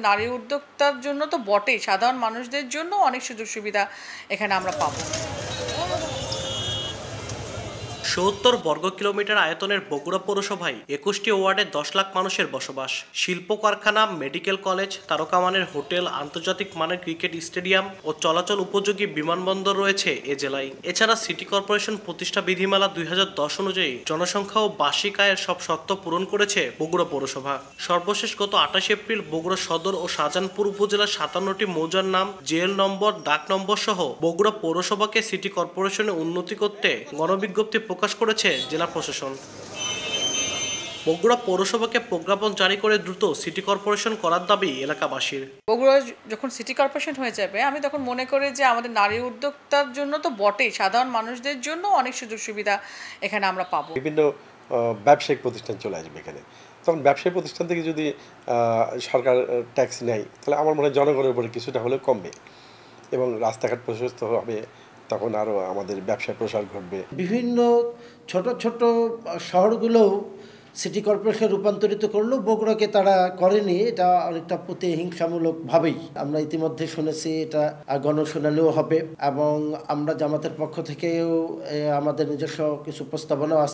নারী উদ্যোক্তার জন্য তো বটেই, সাধারণ মানুষদের জন্য অনেক সুযোগ সুবিধা এখানে আমরা পাবো। ৭০ বর্গ কিলোমিটার আয়তনের বগুড়া পৌরসভায় ২১টি ওয়ার্ডে ১০ লাখ মানুষের বসবাস। শিল্প কারখানা, মেডিকেল কলেজ, তারকামানের হোটেল, আন্তর্জাতিক মানের ক্রিকেট স্টেডিয়াম ও চলাচল উপযোগী বিমানবন্দর রয়েছে এ জেলায়। এছাড়া সিটি কর্পোরেশন প্রতিষ্ঠা বিধিমালা ২০১০ অনুযায়ী জনসংখ্যা ও বার্ষিক আয়ের সব শর্ত পূরণ করেছে বগুড়া পৌরসভা। সর্বশেষ গত ২৮ এপ্রিল বগুড়া সদর ও শাহজাহানপুর উপজেলার ৫৭টি মৌজার নাম, জেএল নম্বর, ডাক নম্বর সহ বগুড়া পৌরসভাকে সিটি কর্পোরেশনে উন্নতি করতে গণবিজ্ঞপ্তি প্রকাশ করেছে জেলা প্রশাসন। বগুড়া পৌরসভাকে প্রজ্ঞাপন জারি করে দ্রুত সিটি কর্পোরেশন করার দাবি এলাকাবাসীর। বগুড়া যখন সিটি কর্পোরেশন হয়ে যাবে, আমি তখন মনে করি যে আমাদের নারী উদ্যোক্তার জন্য তো বটেই, সাধারণ মানুষদের জন্য অনেক সুযোগ সুবিধা এখানে আমরা পাবো। বিভিন্ন ব্যবসায়িক প্রতিষ্ঠান চলে আসবে এখানে। তখন ব্যবসায়িক প্রতিষ্ঠান থেকে যদি সরকার ট্যাক্স নেয়, তাহলে আমার মনে হয় জনগণের উপরে কিছুটা হলেও কমবে এবং রাস্তাঘাট প্রশস্ত হবে। তখন আরও আমাদের ব্যবসার প্রসার ঘটবে। বিভিন্ন ছোট ছোট শহরগুলোও সিটি কর্পোরেশন রূপান্তরিত করলেও বগুড়াকে তারা করেনি। এটা অনেকটা প্রতিহিংসামূলকভাবেই আমরা ইতিমধ্যে শুনেছি, এটা গণশুনানিও হবে এবং আমরা জামাতের পক্ষ থেকেও আমাদের নিজস্ব কিছু প্রস্তাবনা আছে।